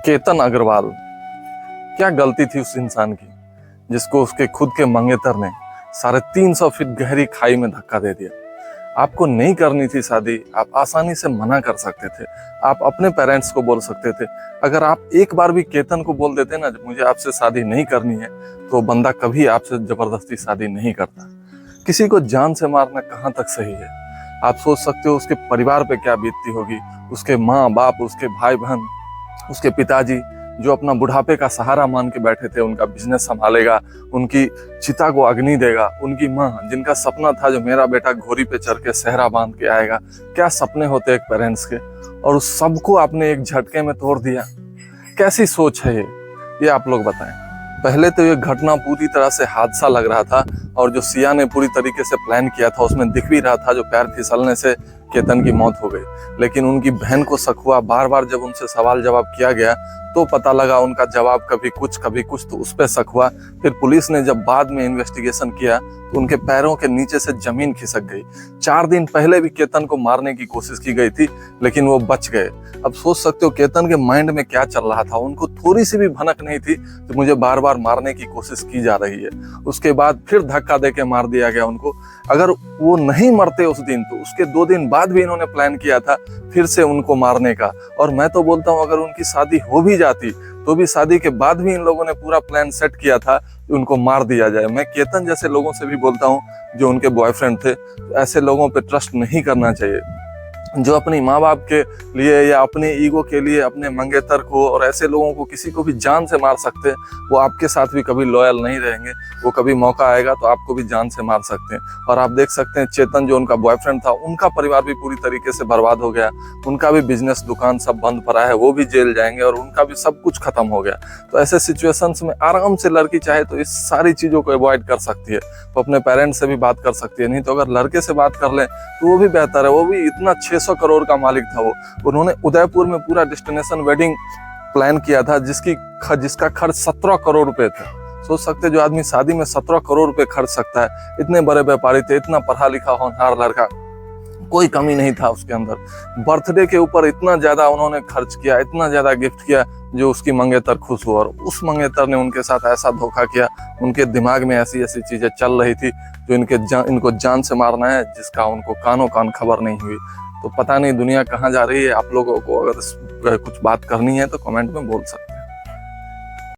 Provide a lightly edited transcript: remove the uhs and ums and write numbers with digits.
केतन अग्रवाल, क्या गलती थी उस इंसान की जिसको उसके खुद के मंगेतर ने 350 फीट गहरी खाई में धक्का दे दिया। आपको नहीं करनी थी शादी, आप आसानी से मना कर सकते थे, आप अपने पेरेंट्स को बोल सकते थे। अगर आप एक बार भी केतन को बोल देते ना मुझे आपसे शादी नहीं करनी है, तो बंदा कभी आपसे जबरदस्ती शादी नहीं करता। किसी को जान से मारना कहाँ तक सही है? आप सोच सकते हो उसके परिवार पे क्या बीतती होगी, उसके माँ बाप, उसके भाई बहन, उसके पिताजी जो अपना बुढ़ापे का सहारा मान के बैठे थे, उनका बिजनेस संभालेगा, उनकी चिता को अग्नि देगा, उनकी माँ जिनका सपना था जो मेरा बेटा घोड़ी पे चढ़ के सहरा बांध के आएगा। क्या सपने होते एक पेरेंट्स के, और उस सबको आपने एक झटके में तोड़ दिया। कैसी सोच है ये आप लोग बताएं। पहले तो ये घटना पूरी तरह से हादसा लग रहा था, और जो सिया ने पूरी तरीके से प्लान किया था उसमें दिख भी रहा था जो पैर फिसलने से केतन की मौत हो गई। लेकिन उनकी बहन को शक हुआ, बार बार जब उनसे सवाल जवाब किया गया तो पता लगा उनका जवाब कभी कुछ, तो उस पर शक हुआ। फिर पुलिस ने जब बाद में इन्वेस्टिगेशन किया तो उनके पैरों के नीचे से जमीन खिसक गई। 4 दिन पहले भी केतन को मारने की कोशिश की गई थी, लेकिन वो बच गए। अब सोच सकते हो केतन के माइंड में क्या चल रहा था। उनको थोड़ी सी भी भनक नहीं थी कि मुझे बार बार मारने की कोशिश की जा रही है। उसके बाद फिर धक्का देके मार दिया गया उनको। अगर वो नहीं मरते उस दिन, तो उसके 2 दिन बाद भी इन्होंने प्लान किया था फिर से उनको मारने का। और मैं तो बोलता हूँ अगर उनकी शादी हो भी जाती तो भी शादी के बाद भी इन लोगों ने पूरा प्लान सेट किया था कि उनको मार दिया जाए। मैं केतन जैसे लोगों से भी बोलता हूँ जो उनके बॉयफ्रेंड थे, ऐसे लोगों पे ट्रस्ट नहीं करना चाहिए जो अपनी माँ बाप के लिए या अपने ईगो के लिए अपने मंगेतर को और ऐसे लोगों को, किसी को भी जान से मार सकते हैं। वो आपके साथ भी कभी लॉयल नहीं रहेंगे, वो कभी मौका आएगा तो आपको भी जान से मार सकते हैं। और आप देख सकते हैं चेतन जो उनका बॉयफ्रेंड था, उनका परिवार भी पूरी तरीके से बर्बाद हो गया। उनका भी बिजनेस दुकान सब बंद पड़ा है, वो भी जेल जाएंगे और उनका भी सब कुछ खत्म हो गया। तो ऐसे सिचुएशंस में आराम से लड़की चाहे तो इस सारी चीज़ों को अवॉइड कर सकती है, वो अपने पेरेंट्स से भी बात कर सकती है। नहीं तो अगर लड़के से बात कर लें तो वो भी बेहतर है। वो भी इतना 600 करोड़ का मालिक था वो। उन्होंने उदयपुर में पूरा डेस्टिनेशन वेडिंग प्लान किया था जिसका खर्च 17 करोड़ रुपए था। सोच सकते जो आदमी शादी में 17 करोड़ रुपए खर्च सकता है। इतने बड़े व्यापारी थे, इतना पढ़ा लिखा होनहार लड़का, कोई कमी नहीं था उसके अंदर। बर्थडे के ऊपर इतना ज्यादा उन्होंने खर्च किया, इतना ज्यादा गिफ्ट किया जो उसकी मंगेतर खुश हुआ। और उस मंगेतर ने उनके साथ ऐसा धोखा किया, उनके दिमाग में ऐसी ऐसी चीजें चल रही थी जो इनको जान से मारना है, जिसका उनको कानों कान खबर नहीं हुई। तो पता नहीं दुनिया कहाँ जा रही है। आप लोगों को अगर कुछ बात करनी है तो कमेंट में बोल सकते हैं।